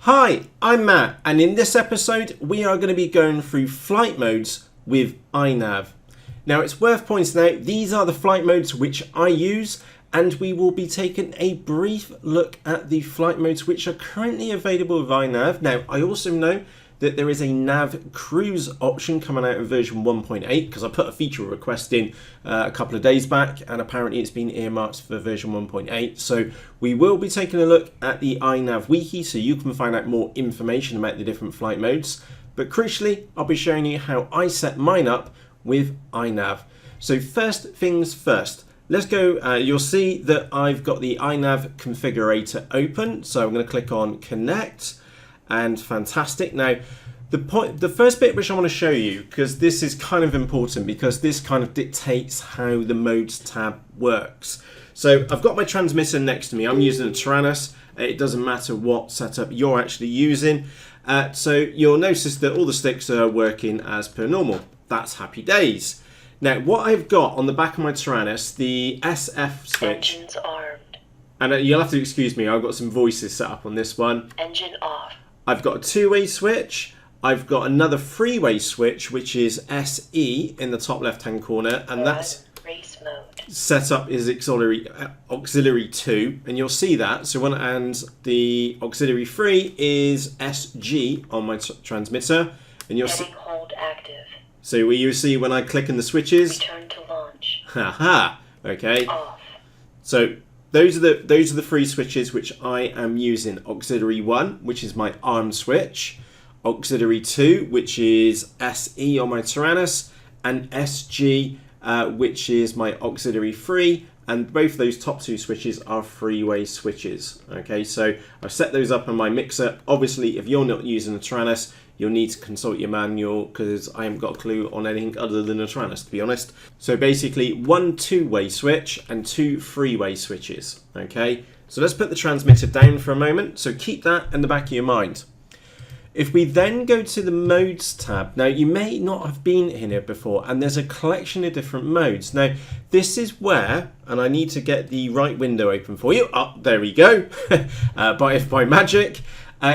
Hi, I'm Matt, and in this episode we are going to be going through flight modes with iNav. Now it's worth pointing out these are the flight modes which I use, and we will be taking a brief look at the flight modes which are currently available with iNav. Now I also know that there is a nav cruise option coming out in version 1.8 because I put a feature request in a couple of days back, and apparently it's been earmarked for version 1.8. So we will be taking a look at the iNav wiki so you can find out more information about the different flight modes. But crucially, I'll be showing you how I set mine up with iNav. So first things first, let's go. You'll see that I've got the iNav configurator open. So I'm going to click on connect. And fantastic. Now the first bit which I want to show you, because this is kind of important because this kind of dictates how the modes tab works. So I've got my transmitter next to me. I'm using a GLONASS. It doesn't matter what setup you're actually using. So you'll notice that all the sticks are working as per normal. That's happy days. Now what I've got on the back of my GLONASS, the SF switch. Engines armed. And you'll have to excuse me, I've got some voices set up on this one. Engine off. I've got a two-way switch. I've got another three-way switch, which is SE in the top left-hand corner, and that's race mode. Set up is auxiliary 2, and you'll see that. So and the auxiliary 3 is SG on my transmitter, and you'll see. Hold active. So you see when I click in the switches. Return to launch. Haha. Okay. Off. So those are the three switches which I am using. Auxiliary 1, which is my ARM switch. Auxiliary 2, which is SE on my GLONASS. And SG, which is my auxiliary 3. And both those top two switches are three-way switches. Okay, so I've set those up on my mixer. Obviously, if you're not using a GLONASS, you'll need to consult your manual because I haven't got a clue on anything other than a GLONASS, to be honest. So basically, one two-way switch and two three-way switches. Okay, so let's put the transmitter down for a moment. So keep that in the back of your mind. If we then go to the modes tab, now you may not have been in here before, and there's a collection of different modes. Now this is where, and I need to get the right window open for you. Oh, there we go. by magic,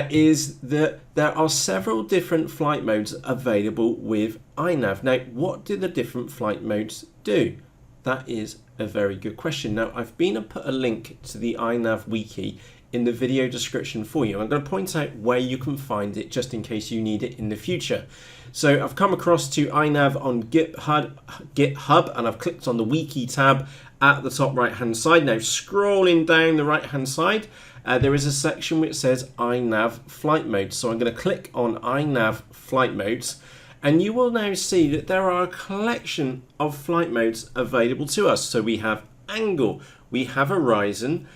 is that there are several different flight modes available with iNav. Now, what do the different flight modes do? That is a very good question. Now, I've been and put a link to the iNav wiki in the video description for you. I'm going to point out where you can find it just in case you need it in the future. So I've come across to iNav on GitHub, and I've clicked on the wiki tab at the top right hand side. Now scrolling down the right hand side, there is a section which says iNav flight mode. So I'm going to click on iNav flight modes, and you will now see that there are a collection of flight modes available to us. So we have angle, we have horizon,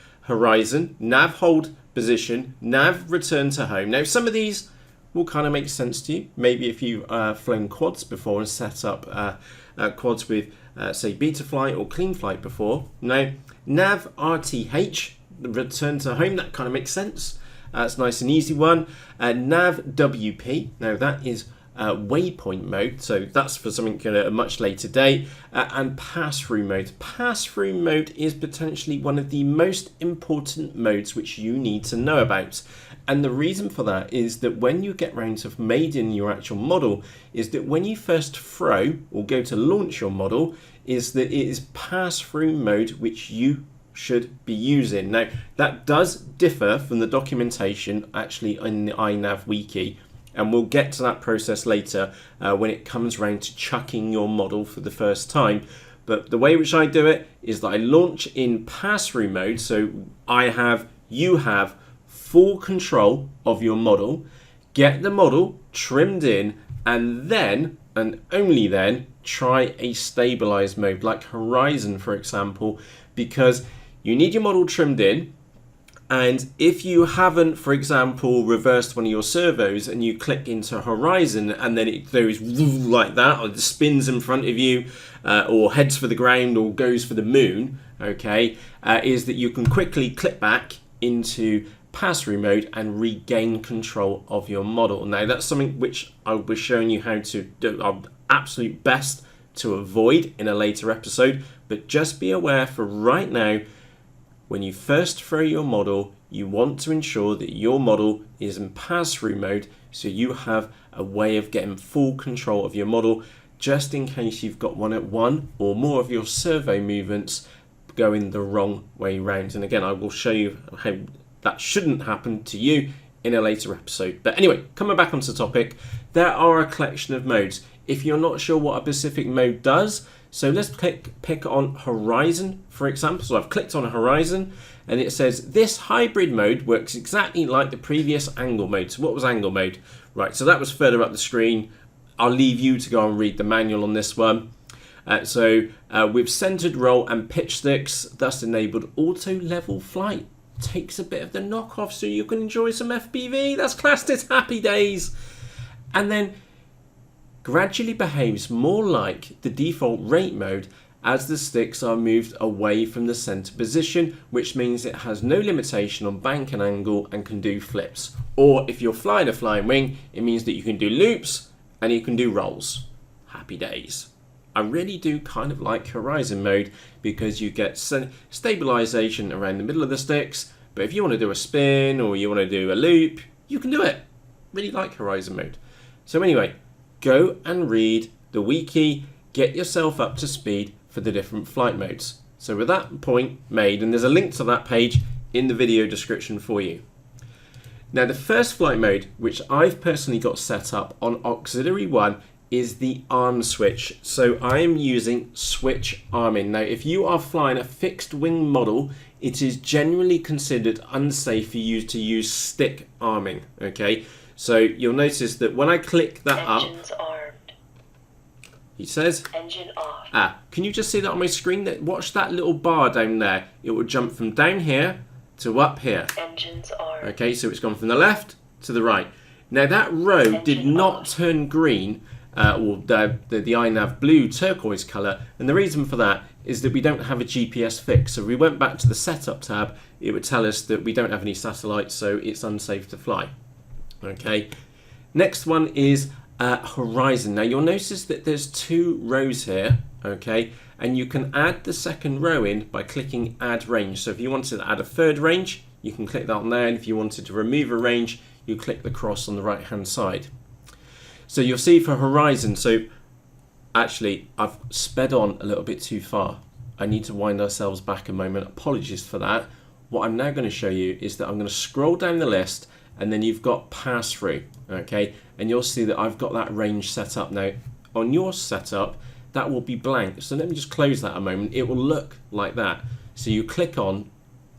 nav hold position, nav return to home. Now some of these will kind of make sense to you. Maybe if you've flown quads before and set up quads with say Betaflight or Clean Flight before. Now nav RTH, return to home, that kind of makes sense. It's nice and easy one. Nav WP, now that is waypoint mode, so that's for something at a much later date. And pass-through mode. Pass-through mode is potentially one of the most important modes which you need to know about. And the reason for that is that when you get round to mating your actual model, is that when you first throw or go to launch your model, is that it is pass-through mode which you should be using. Now that does differ from the documentation actually in the iNav wiki, and we'll get to that process later when it comes round to chucking your model for the first time. But the way which I do it is that I launch in pass-through mode, so you have full control of your model, get the model trimmed in, and then, and only then, try a stabilized mode like horizon, for example, because you need your model trimmed in. And if you haven't, for example, reversed one of your servos and you click into horizon and then it goes like that, or it spins in front of you, or heads for the ground or goes for the moon, okay, is that you can quickly click back into pass-through mode and regain control of your model. Now that's something which I'll be showing you how to do our absolute best to avoid in a later episode, but just be aware for right now, when you first throw your model, you want to ensure that your model is in pass-through mode, so you have a way of getting full control of your model, just in case you've got one or more of your servo movements going the wrong way round. And again, I will show you how that shouldn't happen to you in a later episode. But anyway, coming back onto the topic, there are a collection of modes. If you're not sure what a specific mode does, so let's pick on Horizon, for example. So I've clicked on Horizon, and it says this hybrid mode works exactly like the previous angle mode. So what was angle mode? Right, so that was further up the screen. I'll leave you to go and read the manual on this one. With centered roll and pitch sticks, thus enabled auto level flight. Takes a bit of the knock off so you can enjoy some FPV. That's classed as happy days. And then gradually behaves more like the default rate mode as the sticks are moved away from the center position, which means it has no limitation on bank and angle and can do flips. Or if you're flying a flying wing, it means that you can do loops and you can do rolls. Happy days. I really do kind of like Horizon mode because you get stabilization around the middle of the sticks, but if you want to do a spin or you want to do a loop, you can do it. Really like Horizon mode. So anyway, go and read the wiki, get yourself up to speed for the different flight modes. So with that point made, and there's a link to that page in the video description for you. Now the first flight mode, which I've personally got set up on Auxiliary 1, is the arm switch. So I am using switch arming. Now if you are flying a fixed wing model, it is generally considered unsafe for you to use stick arming. Okay, so you'll notice that when I click that Engines up, armed. he says, Engine off. can you just see that on my screen? Watch that little bar down there. It will jump from down here to up here. Engines armed. Okay, so it's gone from the left to the right. Now that row did not turn green, or the iNav blue turquoise colour, and the reason for that is that we don't have a GPS fix. So if we went back to the setup tab, it would tell us that we don't have any satellites, so it's unsafe to fly. Okay, next one is Horizon. Now you'll notice that there's two rows here, okay, and you can add the second row in by clicking add range. So if you wanted to add a third range, you can click that on there, and if you wanted to remove a range, you click the cross on the right hand side. So you'll see for Horizon, so actually I've sped on a little bit too far. I need to wind ourselves back a moment. Apologies for that. What I'm now going to show you is that I'm going to scroll down the list, and then you've got pass through, okay, and you'll see that I've got that range set up. Now on your setup that will be blank, so let me just close that a moment. It will look like that. So you click on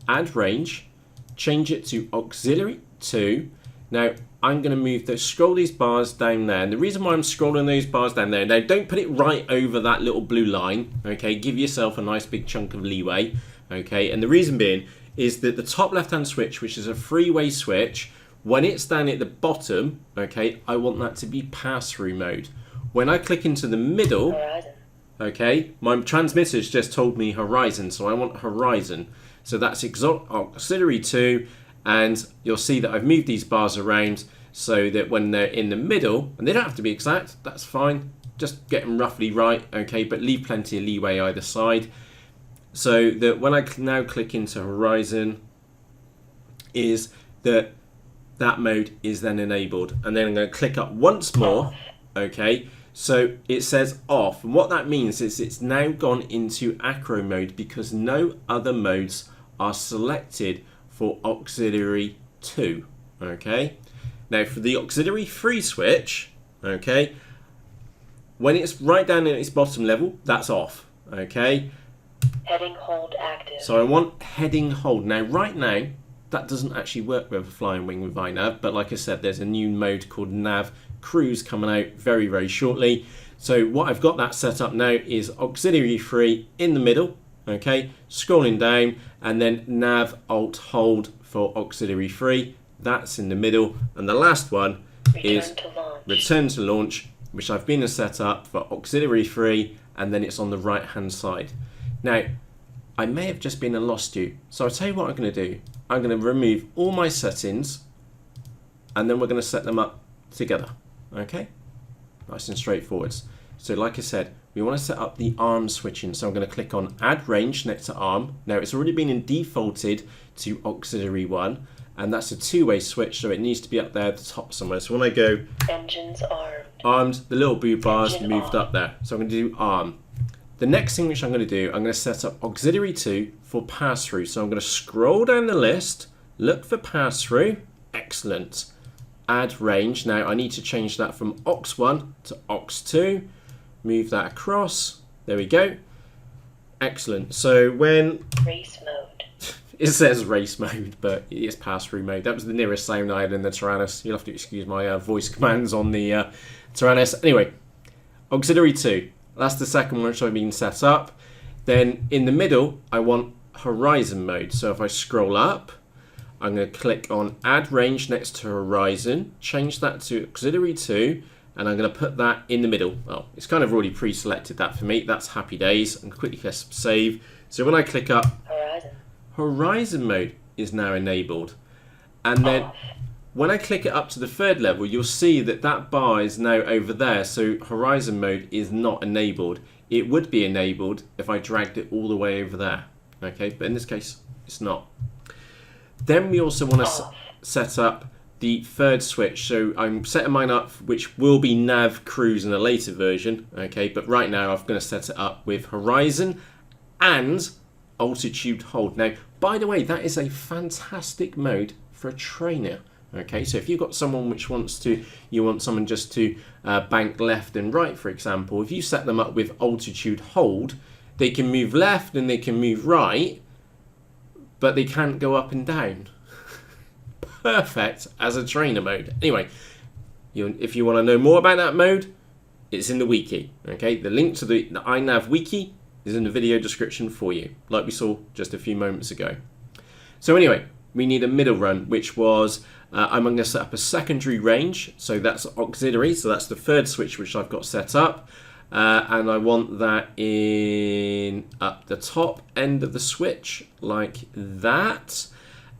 add range, change it to auxiliary 2. Now I'm going to scroll these bars down there, and the reason why I'm scrolling those bars down there, now don't put it right over that little blue line, okay, give yourself a nice big chunk of leeway, okay, and the reason being is that the top left hand switch, which is a three-way switch, when it's down at the bottom, okay, I want that to be pass-through mode. When I click into the middle, Horizon. okay, my transmitter's just told me Horizon, so I want Horizon. So that's auxiliary 2, and you'll see that I've moved these bars around so that when they're in the middle, and they don't have to be exact, that's fine, just get them roughly right, okay, but leave plenty of leeway either side. So that when I now click into Horizon, is that mode is then enabled, and then I'm going to click up once more, okay, so it says off, and what that means is it's now gone into acro mode because no other modes are selected for auxiliary 2, okay. Now for the auxiliary 3 switch, okay, when it's right down at its bottom level, that's off, okay. Heading hold active. So I want heading hold. Now right now that doesn't actually work with a flying wing with iNav, but like I said, there's a new mode called Nav Cruise coming out very, very shortly. So what I've got that set up now is auxiliary 3 in the middle, okay, scrolling down, and then Nav Alt Hold for auxiliary 3, that's in the middle, and the last one is Return to Launch, which I've been set up for auxiliary 3, and then it's on the right hand side. Now I may have just been and lost you, so I'll tell you what I'm going to do. I'm going to remove all my settings, and then we're going to set them up together, okay, nice and straightforward. So like I said, we want to set up the arm switching. So I'm going to click on add range next to arm. Now it's already been defaulted to auxiliary 1, and that's a two-way switch, so it needs to be up there at the top somewhere. So when I go Engines armed, the little blue bars Engine moved on. up there. So I'm going to do arm. The next thing which I'm going to do, I'm going to set up auxiliary 2 for pass-through. So I'm going to scroll down the list, look for pass-through. Excellent. Add range. Now I need to change that from aux1 to aux2. Move that across. There we go. Excellent. So when race mode. it says race mode, but it's pass-through mode. That was the nearest sound I had in the Tyrannus. You'll have to excuse my voice commands on the Tyrannus. Anyway, auxiliary 2. That's the second one which I've been set up. Then in the middle, I want horizon mode. So if I scroll up, I'm going to click on add range next to horizon, change that to auxiliary 2, and I'm going to put that in the middle. Well, it's kind of already pre-selected that for me. That's happy days. And quickly press save. So when I click up, horizon mode is now enabled. And then when I click it up to the third level, you'll see that that bar is now over there. So horizon mode is not enabled. It would be enabled if I dragged it all the way over there. Okay, but in this case, it's not. Then we also want to set up the third switch. So I'm setting mine up, which will be nav cruise in a later version. Okay, but right now I'm going to set it up with horizon and altitude hold. Now, by the way, that is a fantastic mode for a trainer. Okay, so if you've got someone which wants to, you want someone just to bank left and right, for example, if you set them up with altitude hold, they can move left and they can move right, but they can't go up and down. Perfect as a trainer mode. Anyway, if you want to know more about that mode, it's in the wiki. Okay, the link to the iNav wiki is in the video description for you, like we saw just a few moments ago. So anyway, we need a middle run, which was, I'm going to set up a secondary range. So that's auxiliary. So that's the third switch which I've got set up. And I want that in up the top end of the switch like that.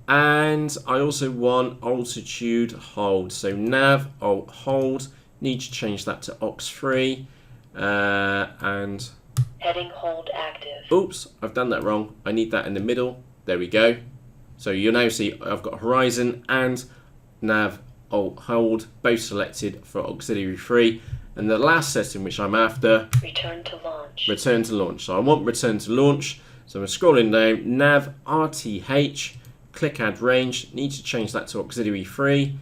And I also want altitude hold. So nav, alt, hold. Need to change that to aux3. And heading hold active. Oops, I've done that wrong. I need that in the middle. There we go. So you'll now see I've got horizon and nav, alt, hold, both selected for auxiliary 3. And the last setting which I'm after, return to launch. Return to launch. So I want return to launch. So I'm scrolling down, nav, RTH, click add range. Need to change that to auxiliary 3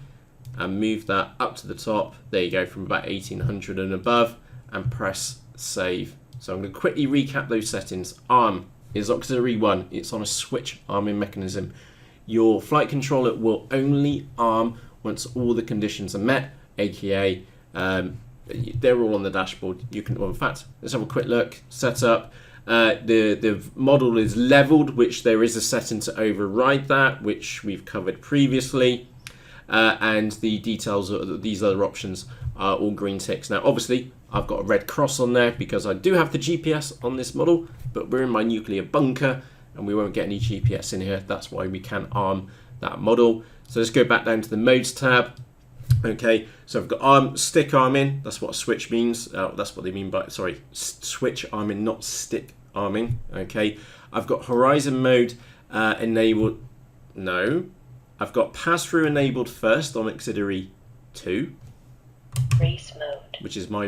and move that up to the top. There you go, from about 1800 and above, and press save. So I'm going to quickly recap those settings. Arm is auxiliary 1. It's on a switch arming mechanism. Your flight controller will only arm once all the conditions are met, aka they're all on the dashboard. You can, well, in fact, let's have a quick look. Setup. The model is leveled, which there is a setting to override that, which we've covered previously. And the details of these other options are all green ticks. Now, obviously, I've got a red cross on there because I do have the GPS on this model, but we're in my nuclear bunker and we won't get any GPS in here. That's why we can't arm that model. So let's go back down to the modes tab. Okay, so I've got arm, stick arming. That's what a switch means. That's what they mean by, sorry, switch arming, not stick arming. Okay, I've got horizon mode enabled. No, I've got pass-through enabled first on auxiliary 2. Race mode. Which is my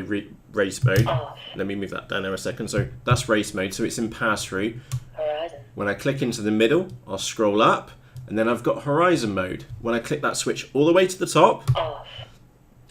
race mode. Off. Let me move that down there a second. So that's race mode, so it's in pass-through. Horizon. When I click into the middle, I'll scroll up, and then I've got horizon mode. When I click that switch all the way to the top, Off.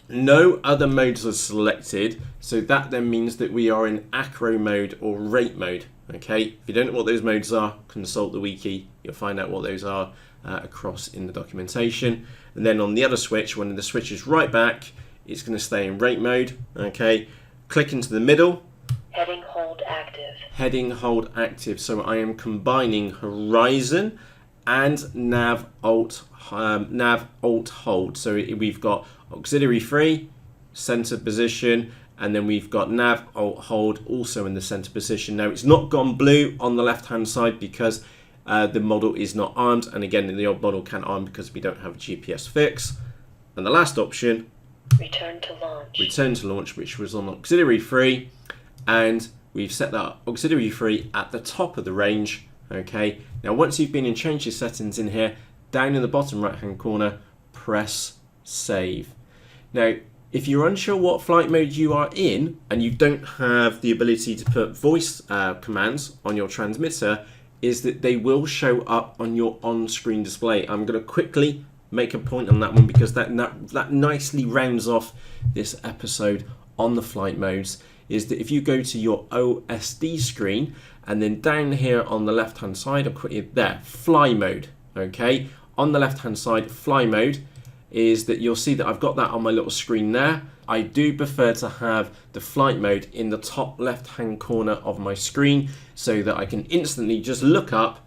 no other modes are selected, so that then means that we are in acro mode or rate mode. Okay, if you don't know what those modes are, consult the wiki. You'll find out what those are across in the documentation. And then on the other switch, when the switch is right back, it's going to stay in rate mode. Okay, click into the middle. Heading hold active. Heading hold active. So I am combining horizon and nav alt hold. So we've got auxiliary 3, center position, and then we've got nav alt hold also in the center position. Now it's not gone blue on the left hand side because the model is not armed, and again the old model can't arm because we don't have a GPS fix. And the last option, return to launch. return to launch, which was on auxiliary 3, and we've set that auxiliary free at the top of the range. Okay, now once you've been and changed your settings in here, down in the bottom right hand corner, press save. Now if you're unsure what flight mode you are in and you don't have the ability to put voice commands on your transmitter, is that they will show up on your on-screen display. I'm going to quickly make a point on that one because that nicely rounds off this episode on the flight modes. Is that if you go to your OSD screen and then down here on the left hand side, I'll put it there, fly mode. Okay, on the left hand side, fly mode, is that you'll see that I've got that on my little screen there. I do prefer to have the flight mode in the top left hand corner of my screen so that I can instantly just look up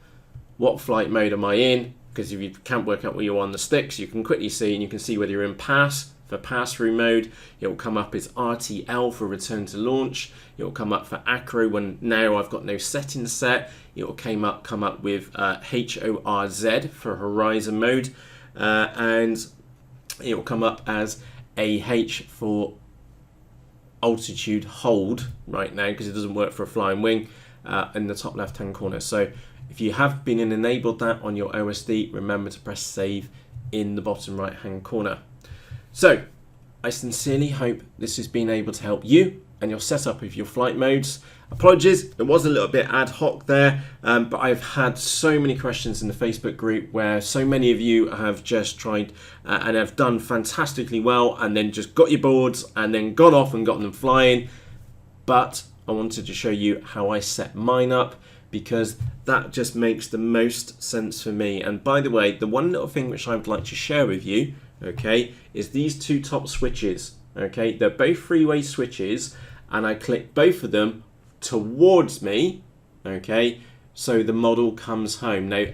what flight mode am I in, because if you can't work out where you're on the sticks, you can quickly see, and you can see whether you're in pass for pass-through mode. It will come up as RTL for return to launch. It will come up for acro when now I've got no settings set. It will come up with HORZ for horizon mode, and it will come up as AH for altitude hold right now because it doesn't work for a flying wing in the top left hand corner. So if you have been and enabled that on your OSD, remember to press save in the bottom right hand corner. So I sincerely hope this has been able to help you and your setup of your flight modes. Apologies, it was a little bit ad hoc there, but I've had so many questions in the Facebook group where so many of you have just tried and have done fantastically well and then just got your boards and then gone off and gotten them flying. But I wanted to show you how I set mine up because that just makes the most sense for me. And by the way, the one little thing which I would like to share with you, okay, is these two top switches. Okay, they're both three-way switches and I click both of them towards me, okay, so the model comes home. Now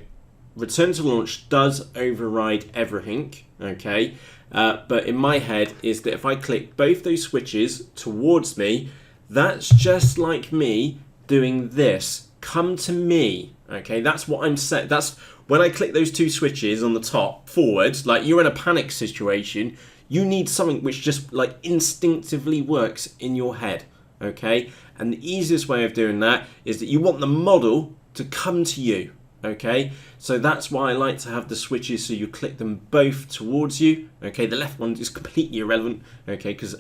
return to launch does override everything, okay, but in my head is that if I click both those switches towards me, that's just like me doing this, come to me, okay, that's what I'm set. That's when I click those two switches on the top forwards, like you're in a panic situation, you need something which just like instinctively works in your head. Okay, and the easiest way of doing that is that you want the model to come to you. Okay, so that's why I like to have the switches so you click them both towards you. Okay, the left one is completely irrelevant, okay, because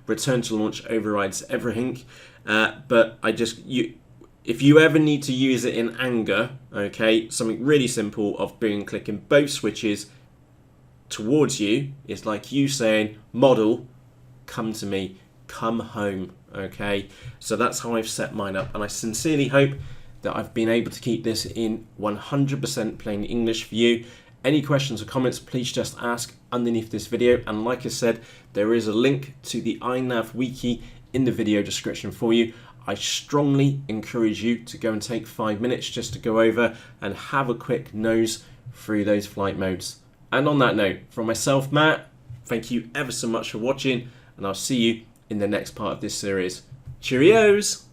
return to launch overrides everything, but if you ever need to use it in anger, okay, something really simple of clicking both switches towards you is like you saying, model, come to me, come home. Okay, so that's how I've set mine up, and I sincerely hope that I've been able to keep this in 100% plain English for you. Any questions or comments, please just ask underneath this video, and like I said, there is a link to the iNav wiki in the video description for you. I strongly encourage you to go and take 5 minutes just to go over and have a quick nose through those flight modes. And on that note, from myself, Matt, thank you ever so much for watching, and I'll see you in the next part of this series. Cheerios!